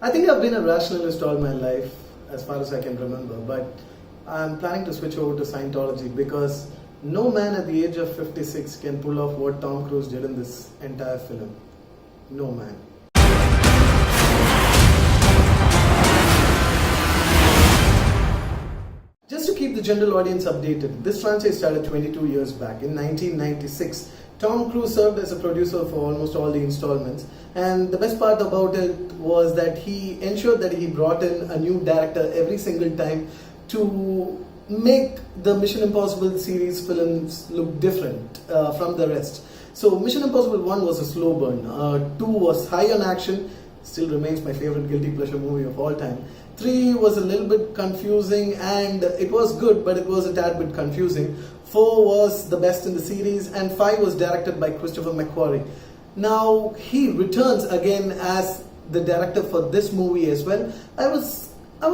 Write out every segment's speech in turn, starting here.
I think I've been a rationalist all my life, as far as I can remember, but I'm planning to switch over to Scientology because no man at the age of 56 can pull off what Tom Cruise did in this entire film. No man. Just to keep the general audience updated, this franchise started 22 years back. In 1996, Tom Cruise served as a producer for almost all the installments, and the best part about it was that he ensured that he brought in a new director every single time to make the Mission Impossible series films look different from the rest. So Mission Impossible 1 was a slow burn, 2 was high on action, still remains my favorite guilty pleasure movie of all time. 3 was a little bit confusing and it was good, but it was a tad bit confusing. 4 was the best in the series and 5 was directed by Christopher McQuarrie. Now he returns again as the director for this movie as well. I was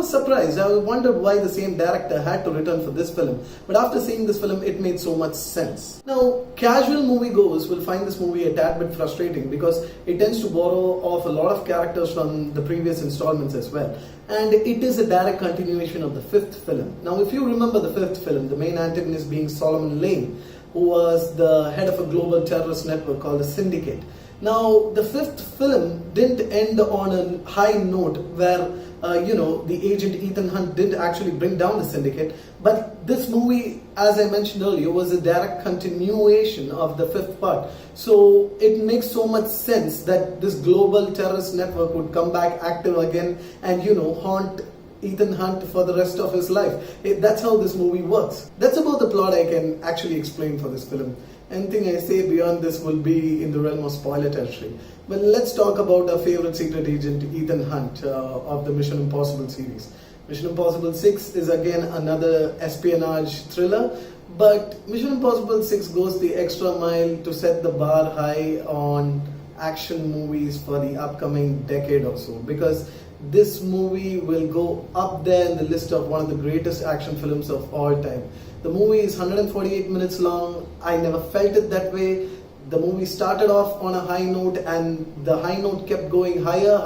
surprised. I wondered why the same director had to return for this film. But after seeing this film, it made so much sense. Now, casual moviegoers will find this movie a tad bit frustrating because it tends to borrow off a lot of characters from the previous installments as well. And it is a direct continuation of the fifth film. Now, if you remember the fifth film, the main antagonist being Solomon Lane, who was the head of a global terrorist network called the Syndicate. Now, the fifth film didn't end on a high note where the agent Ethan Hunt didn't actually bring down the syndicate, but this movie, as I mentioned earlier, was a direct continuation of the fifth part. So it makes so much sense that this global terrorist network would come back active again and haunt Ethan Hunt for the rest of his life. That's how this movie works. That's about the plot I can actually explain for this film. Anything I say beyond this will be in the realm of spoiler territory. But let's talk about our favorite secret agent, Ethan Hunt, of the Mission Impossible series. Mission Impossible 6 is again another espionage thriller, but Mission Impossible 6 goes the extra mile to set the bar high on action movies for the upcoming decade or so, because this movie will go up there in the list of one of the greatest action films of all time. The movie is 148 minutes long. I never felt it that way. The movie started off on a high note and the high note kept going higher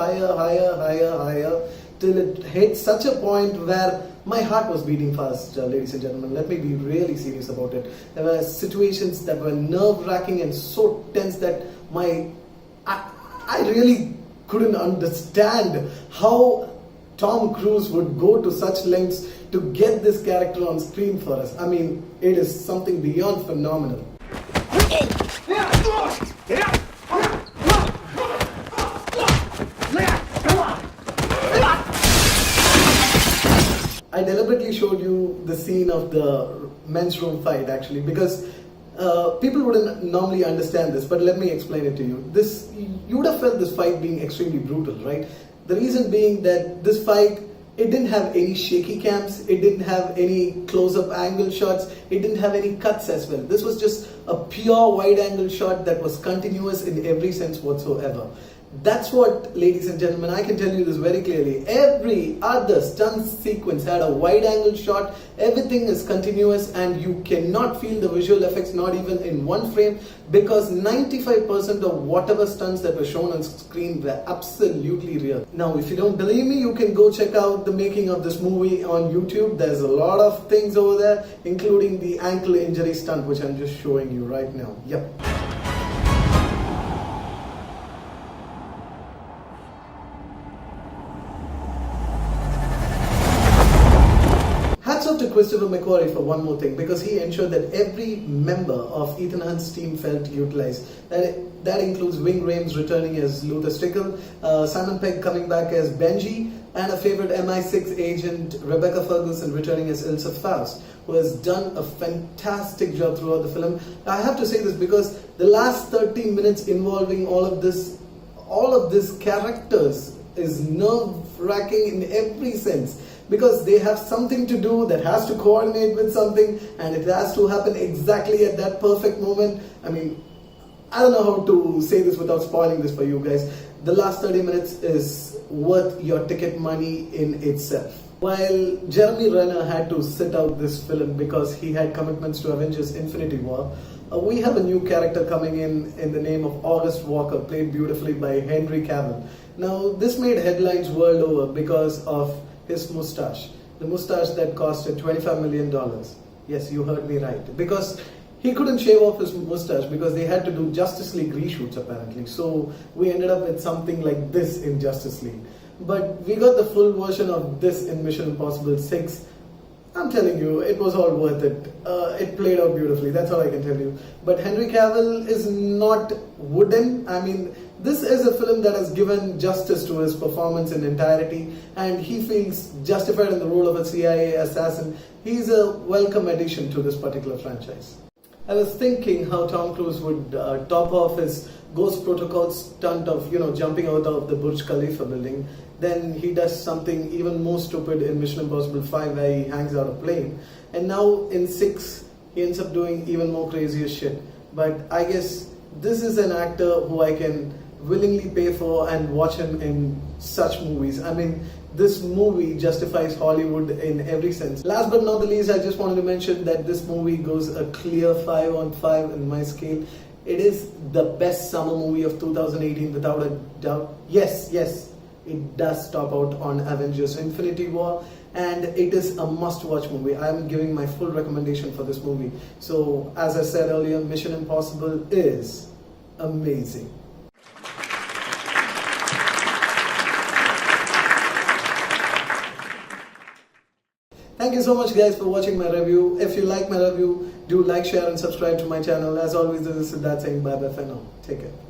till it hit such a point where my heart was beating fast, ladies and gentlemen. Let me be really serious about it. There were situations that were nerve-wracking and so tense that I really couldn't understand how Tom Cruise would go to such lengths to get this character on screen for us. I mean, it is something beyond phenomenal. I deliberately showed you the scene of the men's room fight actually because people wouldn't normally understand this, but let me explain it to you. You would have felt this fight being extremely brutal, right? The reason being that this fight, it didn't have any shaky cams, it didn't have any close-up angle shots, it didn't have any cuts as well. This was just a pure wide-angle shot that was continuous in every sense whatsoever. That's what, ladies and gentlemen, I can tell you this very clearly. Every other stunt sequence had a wide-angle shot, everything is continuous and you cannot feel the visual effects not even in one frame because 95% of whatever stunts that were shown on screen were absolutely real. Now, if you don't believe me, you can go check out the making of this movie on YouTube. There's a lot of things over there, including the ankle injury stunt, which I'm just showing you right now. Yep. To Christopher McQuarrie for one more thing, because he ensured that every member of Ethan Hunt's team felt utilized. That includes Ving Rhames returning as Luther Stickle, Simon Pegg coming back as Benji, and a favorite MI6 agent Rebecca Ferguson returning as Ilsa Faust, who has done a fantastic job throughout the film. I have to say this because the last 30 minutes involving all of these characters is nerve-wracking in every sense. Because they have something to do that has to coordinate with something and it has to happen exactly at that perfect moment. I mean, I don't know how to say this without spoiling this for you guys. The last 30 minutes is worth your ticket money in itself. While Jeremy Renner had to sit out this film because he had commitments to Avengers Infinity War, we have a new character coming in the name of August Walker, played beautifully by Henry Cavill. Now, this made headlines world over because of his mustache. The mustache that costed $25 million. Yes, you heard me right. Because he couldn't shave off his mustache because they had to do Justice League reshoots apparently. So we ended up with something like this in Justice League. But we got the full version of this in Mission Impossible 6. I'm telling you, it was all worth it. It played out beautifully, that's all I can tell you. But Henry Cavill is not wooden. I mean, this is a film that has given justice to his performance in entirety, and he feels justified in the role of a CIA assassin. He's a welcome addition to this particular franchise. I was thinking how Tom Cruise would top off his Ghost Protocol stunt of, jumping out of the Burj Khalifa building. Then he does something even more stupid in Mission Impossible 5 where he hangs out a plane. And now in 6, he ends up doing even more crazier shit. But I guess this is an actor who I can willingly pay for and watch him in such movies. I mean, this movie justifies Hollywood in every sense. Last but not the least, I just wanted to mention that this movie goes a clear 5 on 5 in my scale. It is the best summer movie of 2018 without a doubt. Yes, it does top out on Avengers Infinity War, and it is a must-watch movie. I am giving my full recommendation for this movie. So, as I said earlier, Mission Impossible is amazing. Thank you so much guys for watching my review. If you like my review, do like, share and subscribe to my channel. As always, this is Siddharth saying bye bye for now. Take care.